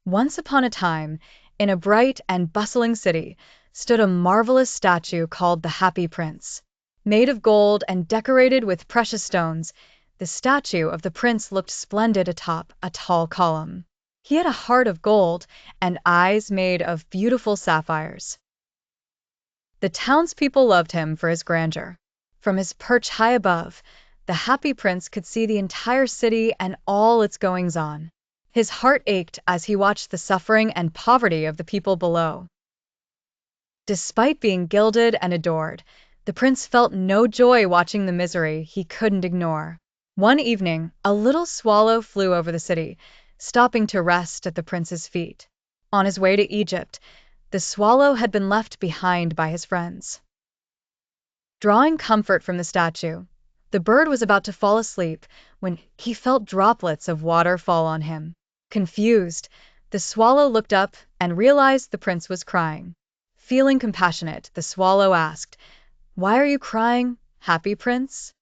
Once upon a time, in a bright and bustling city, stood a marvelous statue called the Happy Prince. Made of gold and decorated with precious stones, the statue of the prince looked splendid atop a tall column. He had a heart of gold and eyes made of beautiful sapphires. The townspeople loved him for his grandeur. From his perch high above, the Happy Prince could see the entire city and all its goings-on. His heart ached as he watched the suffering and poverty of the people below. Despite being gilded and adored, the prince felt no joy watching the misery he couldn't ignore. One evening, a little swallow flew over the city, stopping to rest at the prince's feet. On his way to Egypt, the swallow had been left behind by his friends. Drawing comfort from the statue, the bird was about to fall asleep when he felt droplets of water fall on him. Confused, the swallow looked up and realized the prince was crying. Feeling compassionate, the swallow asked, "Why are you crying, Happy Prince?"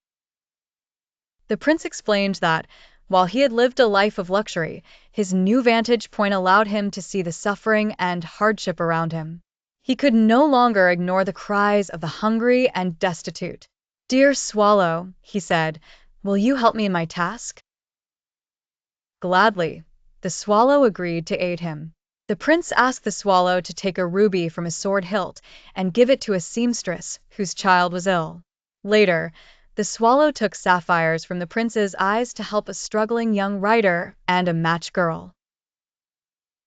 The prince explained that, while he had lived a life of luxury, his new vantage point allowed him to see the suffering and hardship around him. He could no longer ignore the cries of the hungry and destitute. "Dear swallow," he said, "will you help me in my task?" Gladly, the swallow agreed to aid him. The prince asked the swallow to take a ruby from a sword hilt and give it to a seamstress whose child was ill. Later, the swallow took sapphires from the prince's eyes to help a struggling young writer and a match girl.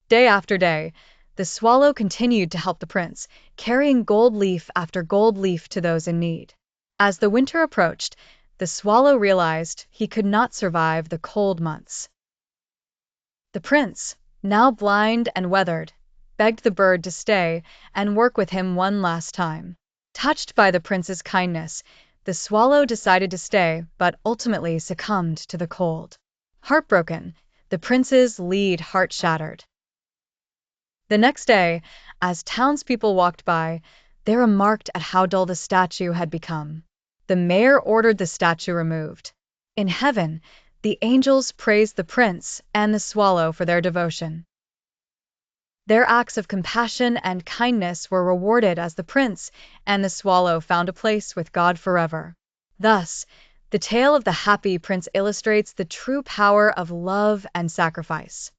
Day after day, the swallow continued to help the prince, carrying gold leaf after gold leaf to those in need. As the winter approached, the swallow realized he could not survive the cold months. The prince, now blind and weathered, begged the bird to stay and work with him one last time. Touched by the prince's kindness, the swallow decided to stay but ultimately succumbed to the cold. Heartbroken, the prince's lead heart shattered. The next day, as townspeople walked by, they remarked at how dull the statue had become. The mayor ordered the statue removed. In heaven, the angels praised the prince and the swallow for their devotion. Their acts of compassion and kindness were rewarded as the prince and the swallow found a place with God forever. Thus, the tale of the Happy Prince illustrates the true power of love and sacrifice.